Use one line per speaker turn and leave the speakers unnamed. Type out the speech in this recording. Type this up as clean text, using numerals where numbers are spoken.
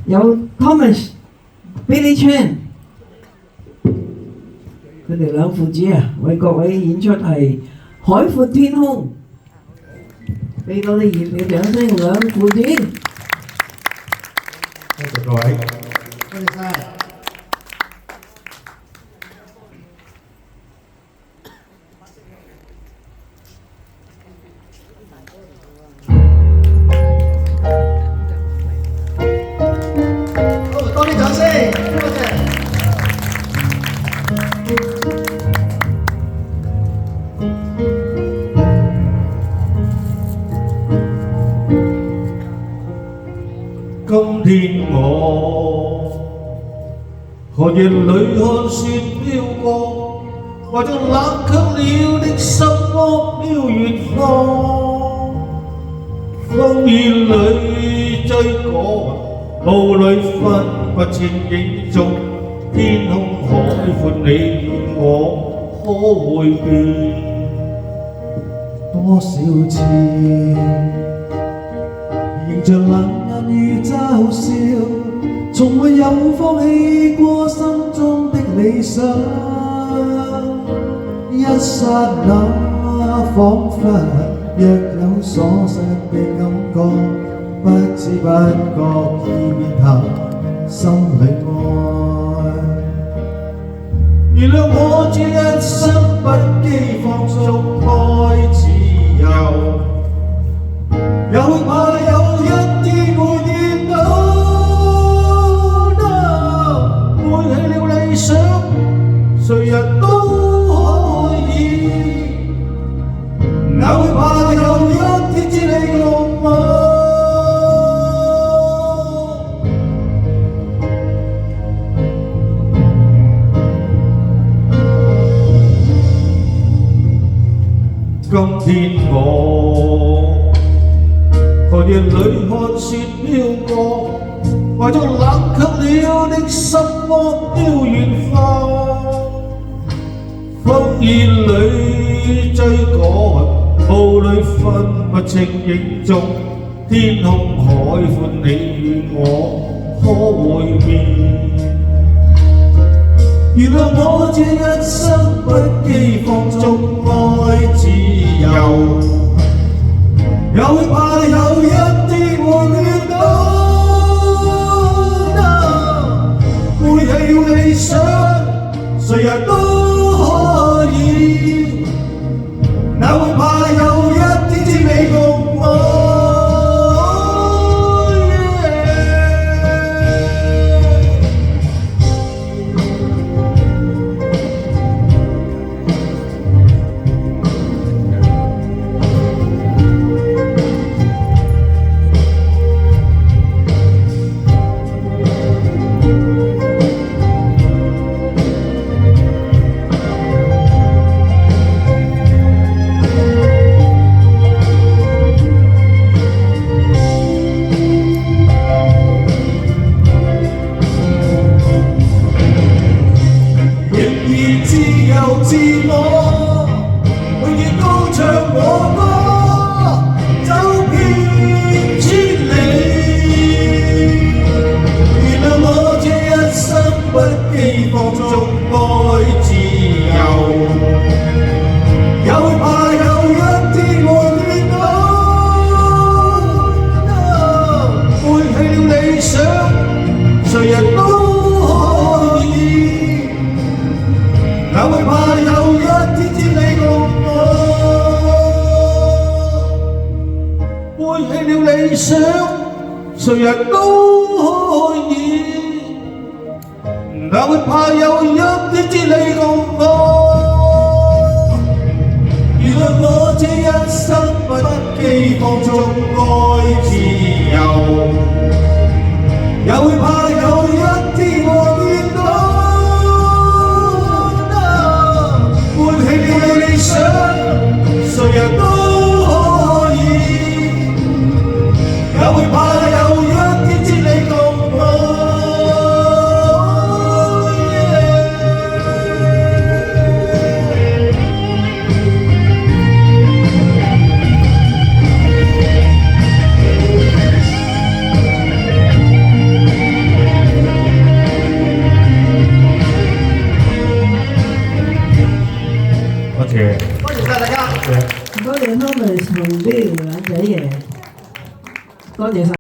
有 Thomas、Billy Chan， 佢哋兩父子啊，為各位演出係《海闊天空》，俾多啲熱烈掌聲，兩父子。
多謝各位，
多謝晒。
多啲掌聲，多謝。今天我寒夜裏看雪飄過，懷着冷卻了的心窩飄遠方。風雨裏追趕，霧裏分不清影蹤，天空海闊你我可會變？多少次迎着冷眼與嘲笑，從沒有放棄過心中的理想。一剎那彷彿若有所失的感覺，不知不覺已變淡心裏愛。原諒我這一生不羈放縱愛自由，也會怕有一天會跌倒。背棄了理想，誰人都可以，也會怕有一天知你共我。今天我寒夜裏看雪飄過，懷着冷卻了的心窩飄遠方。風雨裏追趕，霧裏分不清影蹤，天空海闊你與我可會變？原諒我這一生不羈放縱愛自由，也會怕有一天會跌倒。背棄了理想，誰人都可以，也會怕有一天知你共我。自我永遠高唱我歌，走遍千里。原諒我這一生不羈放縱愛自由，也會怕有一天會跌倒。背棄了理想，誰人都可以，也會怕有一天知你共我。背棄了理想，誰人都可以，也會怕有一天知你共我。原諒我這一生不羈放縱愛自由，也會怕有一天會跌倒。理想，誰人都可以，也會怕有一天知你共我。多謝，多謝晒大家。
多謝湯米松啲靚仔爺，多謝晒。